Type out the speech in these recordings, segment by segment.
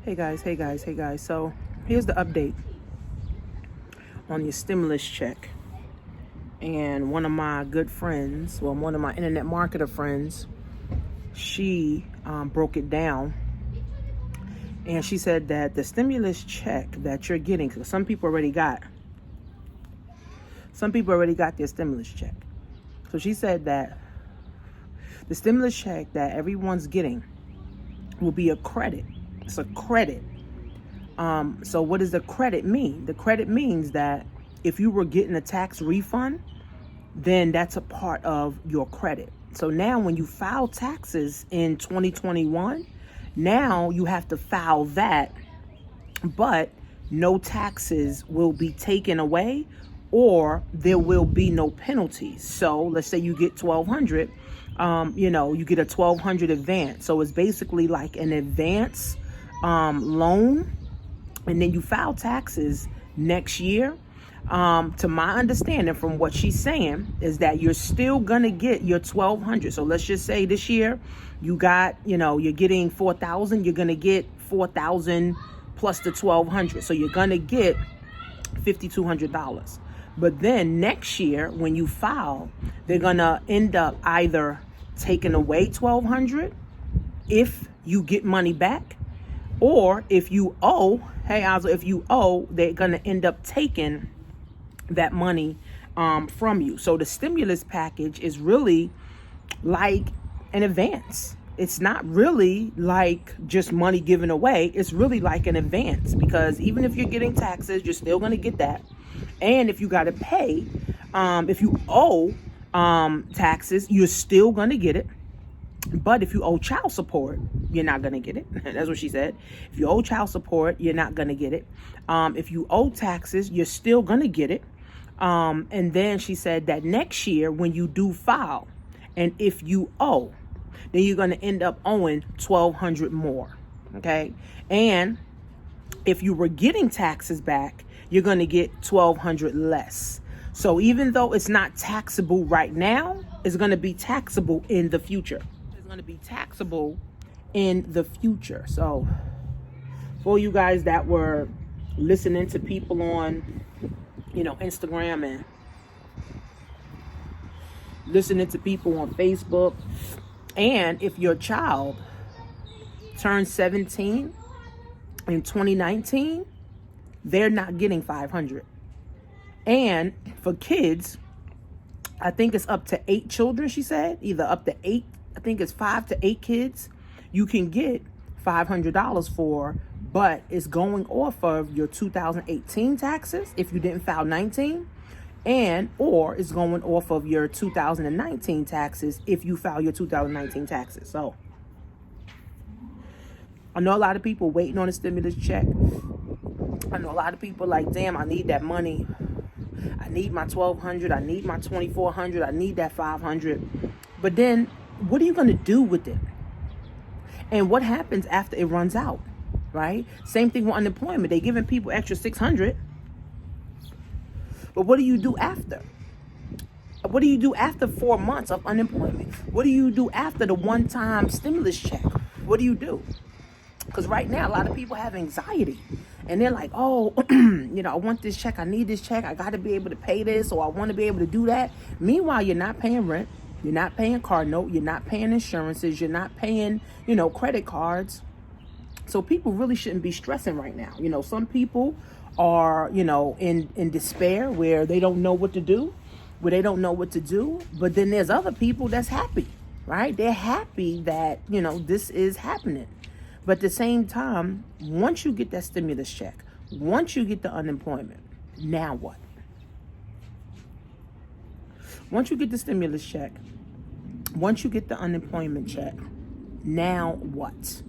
Hey guys. So here's the update on your stimulus check. And one of my good friends, one of my internet marketer friends, she broke it down. And she said that the stimulus check that you're getting, because some people already got their stimulus check. So she said that the stimulus check that everyone's getting will be a credit. It's a credit. So what does the credit mean? The credit means that if you were getting a tax refund, then that's a part of your credit. So now when you file taxes in 2021, now you have to file that, but no taxes will be taken away or there will be no penalties. So let's say you get $1,200, you get a $1,200 advance. So it's basically like an advance loan, and then you file taxes next year. To my understanding from what she's saying is that you're still gonna get your $1,200. So let's just say this year you got, you're getting $4,000. You're gonna get $4,000 plus the $1,200. So you're gonna get $5,200. But then next year when you file, they're gonna end up either taking away $1,200 if you get money back, or if you owe, they're gonna end up taking that money from you. So the stimulus package is really like an advance. It's not really like just money given away. It's really like an advance, because even if you're getting taxes, you're still going to get that. And if you got to pay, if you owe taxes, you're still going to get it. But if you owe child support, you're not going to get it. That's what she said. If you owe child support, you're not going to get it. If you owe taxes, you're still going to get it. And then she said that next year when you do file, and if you owe, then you're going to end up owing $1,200 more. Okay. And if you were getting taxes back, you're going to get $1,200 less. So even though it's not taxable right now, it's going to be taxable in the future. It's going to be taxable in the future. So for you guys that were listening to people on, Instagram, and listening to people on Facebook, and if your child turned 17 in 2019, they're not getting $500. And for kids, I think it's up to 8 children, she said, either up to 8, I think it's 5 to 8 kids, you can get $500 for, but it's going off of your 2018 taxes if you didn't file 19, or it's going off of your 2019 taxes if you file your 2019 taxes. So I know a lot of people waiting on a stimulus check. I know a lot of people like, damn, I need that money. I need my $1,200. I need my $2,400. I need that $500. But then what are you going to do with it? And what happens after it runs out, right? Same thing with unemployment. They're giving people extra $600. But what do you do after? What do you do after 4 months of unemployment? What do you do after the one-time stimulus check? What do you do? Because right now, a lot of people have anxiety. And they're like, oh, I want this check. I need this check. I got to be able to pay this, or I want to be able to do that. Meanwhile, you're not paying rent. You're not paying car note. You're not paying insurances. You're not paying, credit cards. So people really shouldn't be stressing right now. Some people are, in despair where they don't know what to do, But then there's other people that's happy, right? They're happy that, this is happening. But at the same time, once you get that stimulus check, once you get the unemployment, now what? Once you get the stimulus check, once you get the unemployment check, now what?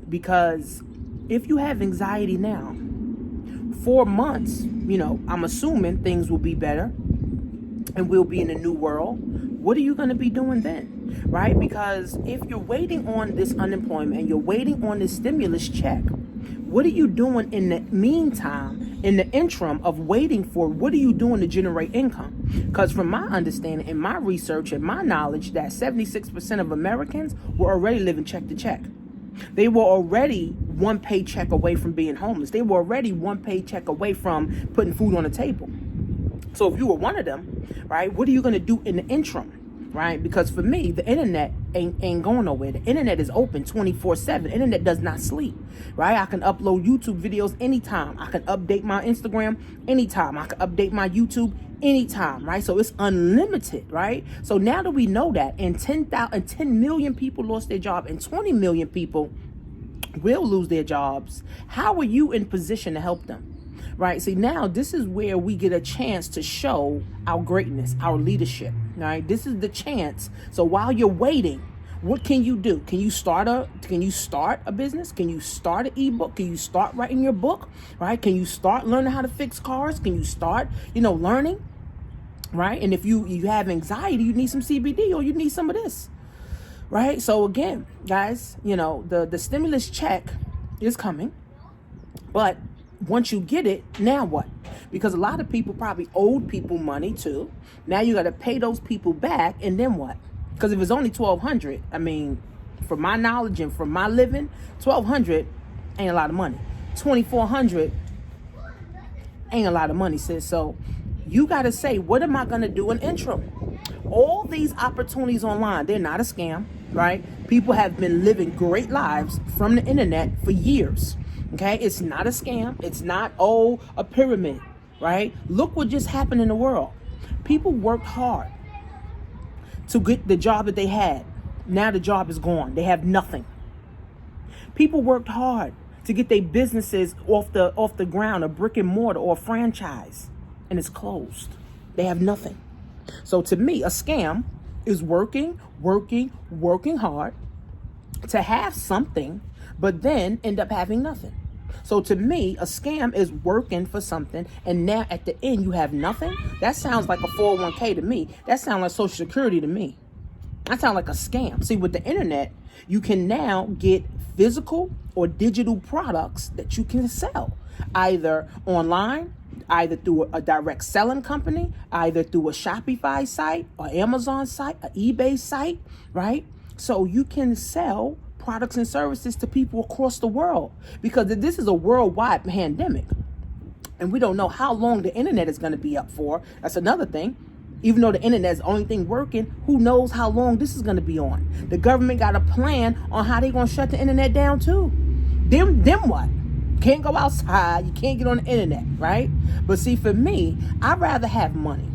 Because if you have anxiety now, 4 months, I'm assuming things will be better and we'll be in a new world. What are you going to be doing then? Right? Because if you're waiting on this unemployment and you're waiting on this stimulus check, what are you doing in the meantime, in the interim of waiting for, what are you doing to generate income? Because from my understanding and my research and my knowledge, that 76% of Americans were already living check to check. They were already one paycheck away from being homeless. They were already one paycheck away from putting food on the table. So if you were one of them, right, what are you going to do in the interim, right? Because for me, the internet ain't going nowhere. The internet is open 24/7. Internet does not sleep, right? I can upload YouTube videos anytime. I can update my Instagram anytime. I can update my YouTube anytime, right? So it's unlimited, right? So now that we know that, and 10 million people lost their job, and 20 million people will lose their jobs, how are you in position to help them? Right? See, now this is where we get a chance to show our greatness, our leadership. Right? This is the chance. So while you're waiting, what can you do? Can you start a business? Can you start an ebook? Can you start writing your book? Right? Can you start learning how to fix cars? Can you start, learning? Right? And if you have anxiety, you need some CBD, or you need some of this. Right? So again, guys, the stimulus check is coming, but once you get it, now what? Because a lot of people probably owed people money too. Now you got to pay those people back, and then what? Because if it's only $1,200, I mean, from my knowledge and from my living, $1,200 ain't a lot of money. $2,400 ain't a lot of money, sis. So you got to say, what am I going to do in interim? All these opportunities online, they're not a scam, right? People have been living great lives from the internet for years. Okay, it's not a scam. It's not, a pyramid, right? Look what just happened in the world. People worked hard to get the job that they had. Now the job is gone. They have nothing. People worked hard to get their businesses off the ground, a brick and mortar or a franchise, and it's closed. They have nothing. So to me, a scam is working hard to have something, but then end up having nothing. So to me, a scam is working for something, and now at the end you have nothing. That sounds like a 401k to me. That sounds like Social Security to me. That sounds like a scam. See, with the internet, you can now get physical or digital products that you can sell, either online, either through a direct selling company, either through a Shopify site, or Amazon site, an eBay site, right? So you can sell products and services to people across the world, because this is a worldwide pandemic, and we don't know how long the internet is going to be up for. That's another thing. Even though the internet is the only thing working, who knows how long this is going to be on? The government got a plan on how they're going to shut the internet down too. Then what? Can't go outside. You can't get on the internet, right? But see, for me, I'd rather have money.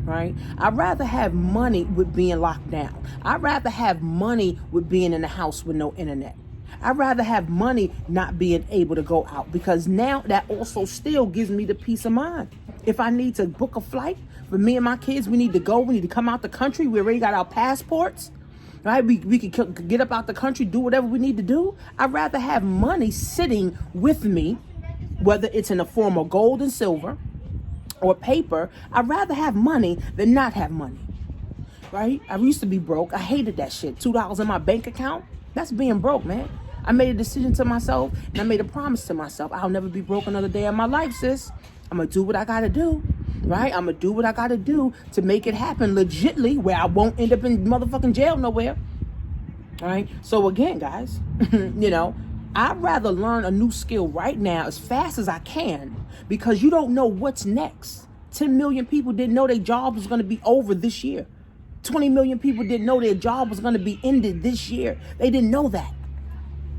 Right? I'd rather have money with being locked down. I'd rather have money with being in the house with no internet. I'd rather have money not being able to go out, because now that also still gives me the peace of mind. If I need to book a flight for me and my kids, we need to go. We need to come out the country. We already got our passports. Right? We can get up out the country, do whatever we need to do. I'd rather have money sitting with me, whether it's in the form of gold and silver or paper. I'd rather have money than not have money, right? I used to be broke. I hated that shit. $2 in my bank account, that's being broke, man. I made a decision to myself, and I made a promise to myself. I'll never be broke another day in my life, sis. I'm going to do what I got to do, right? I'm going to do what I got to do to make it happen legitly, where I won't end up in motherfucking jail nowhere, right? So again, guys, I'd rather learn a new skill right now as fast as I can, because you don't know what's next. 10 million people didn't know their job was going to be over this year. 20 million people didn't know their job was going to be ended this year. They didn't know that.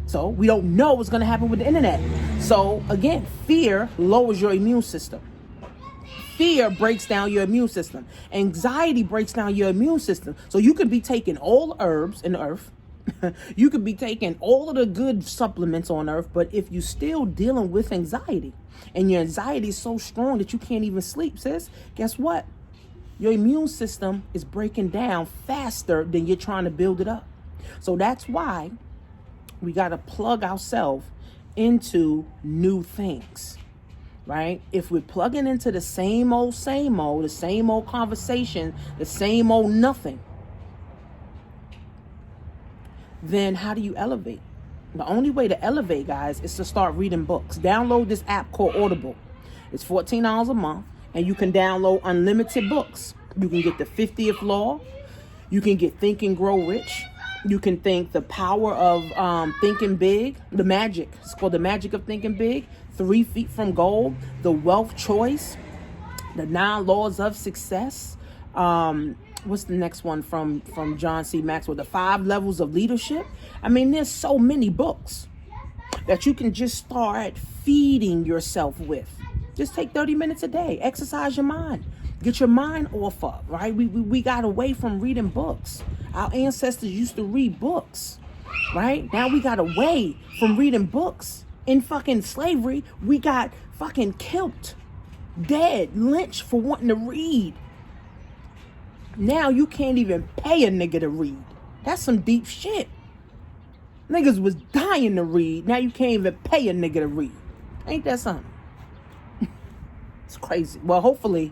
So we don't know what's going to happen with the internet. So again, fear lowers your immune system. Fear breaks down your immune system. Anxiety breaks down your immune system. So you could be taking all the herbs in the earth. You could be taking all of the good supplements on earth, but if you're still dealing with anxiety, and your anxiety is so strong that you can't even sleep, sis, guess what? Your immune system is breaking down faster than you're trying to build it up. So that's why we got to plug ourselves into new things, right? If we're plugging into the same old, the same old conversation, the same old nothing, then how do you elevate? The only way to elevate, guys, is to start reading books. Download this app called Audible. It's $14 a month, and you can download unlimited books. You can get The 50th Law. You can get Think and Grow Rich. You can think the power of thinking big, the magic. It's called the magic of thinking big. 3 feet from goal, the wealth choice, the 9 laws of success. What's the next one from John C. Maxwell? The 5 levels of leadership. I mean, there's so many books that you can just start feeding yourself with. Just take 30 minutes a day. Exercise your mind. Get your mind off of, right? We got away from reading books. Our ancestors used to read books, right? Now we got away from reading books. In fucking slavery, we got fucking killed, dead, lynched for wanting to read. Now you can't even pay a nigga to read. That's some deep shit. Niggas was dying to read. Now you can't even pay a nigga to read. Ain't that something? It's crazy. Well, hopefully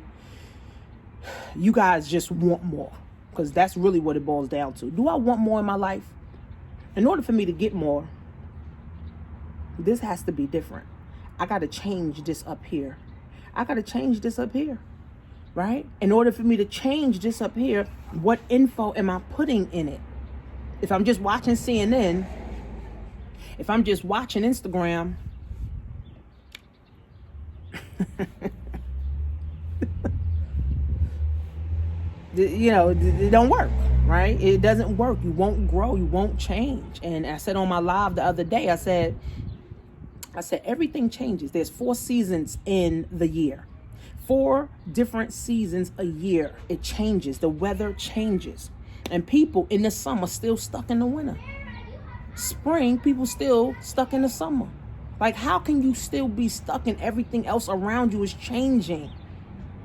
you guys just want more, because that's really what it boils down to. Do I want more in my life? In order for me to get more, this has to be different. I got to change this up here. I got to change this up here, right? In order for me to change this up here, what info am I putting in it? If I'm just watching CNN, if I'm just watching Instagram, you know, it don't work, right? It doesn't work. You won't grow. You won't change. And I said on my live the other day, I said everything changes. There's 4 seasons in the year. 4 different seasons a year. It changes. The weather changes. And people in the summer still stuck in the winter. Spring, people still stuck in the summer. Like, how can you still be stuck and everything else around you is changing?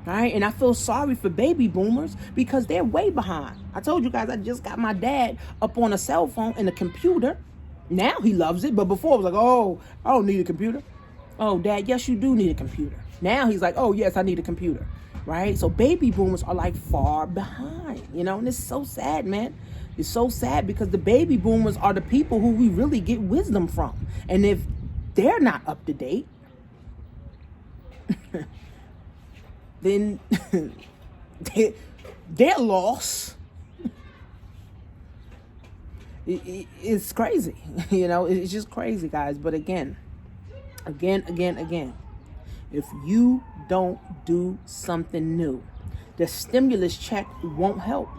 Right? And I feel sorry for baby boomers because they're way behind. I told you guys I just got my dad up on a cell phone and a computer. Now he loves it. But before it was like, oh, I don't need a computer. Oh, Dad, yes, you do need a computer. Now he's like, oh, yes, I need a computer. Right? So baby boomers are like far behind, you know, and it's so sad, man. It's so sad because the baby boomers are the people who we really get wisdom from. And if they're not up to date, then they're lost. It's crazy. You know, it's just crazy, guys. But again, if you don't do something new, the stimulus check won't help.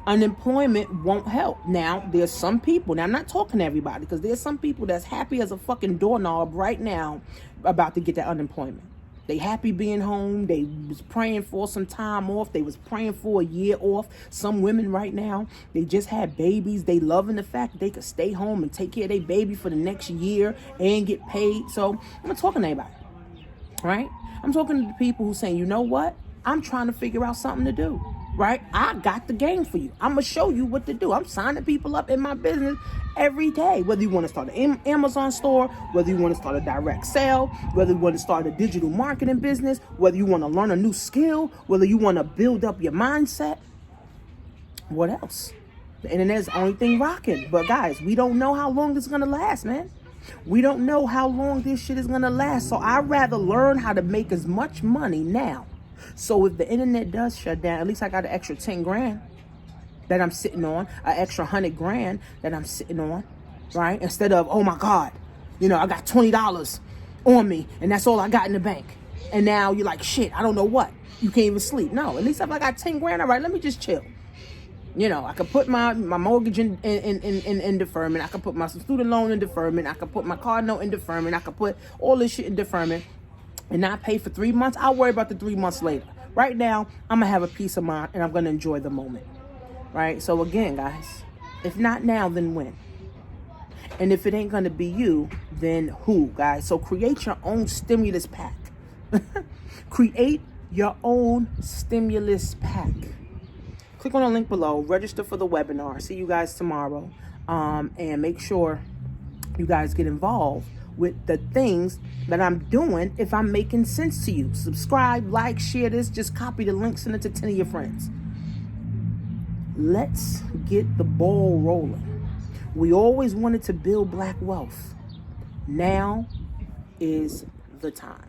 Unemployment won't help. Now, there's some people, now I'm not talking to everybody, because there's some people that's happy as a fucking doorknob right now about to get that unemployment. They happy being home. They was praying for some time off. They was praying for a year off. Some women right now, they just had babies. They loving the fact that they could stay home and take care of their baby for the next year and get paid. So I'm not talking to anybody, right? I'm talking to the people who saying, you know what? I'm trying to figure out something to do, right? I got the game for you. I'm going to show you what to do. I'm signing people up in my business every day. Whether you want to start an Amazon store, whether you want to start a direct sale, whether you want to start a digital marketing business, whether you want to learn a new skill, whether you want to build up your mindset. What else? The internet's the only thing rocking. But guys, we don't know how long this is going to last, man. We don't know how long this shit is going to last. So I'd rather learn how to make as much money now. So if the internet does shut down, at least I got an extra 10 grand that I'm sitting on, an extra 100 grand that I'm sitting on, right? Instead of, oh my God, you know, I got $20 on me and that's all I got in the bank. And now you're like, shit, I don't know what. You can't even sleep. No, at least if I got 10 grand, all right, let me just chill. You know, I could put my mortgage in deferment. I could put my student loan in deferment. I could put my car note in deferment. I could put all this shit in deferment and not pay for 3 months. I'll worry about the 3 months later. Right now, I'm going to have a peace of mind and I'm going to enjoy the moment. Right? So again, guys, if not now, then when? And if it ain't going to be you, then who, guys? So create your own stimulus pack. Create your own stimulus pack. Click on the link below. Register for the webinar. See you guys tomorrow. And make sure you guys get involved with the things that I'm doing if I'm making sense to you. Subscribe, like, share this. Just copy the link, send it to 10 of your friends. Let's get the ball rolling. We always wanted to build black wealth. Now is the time.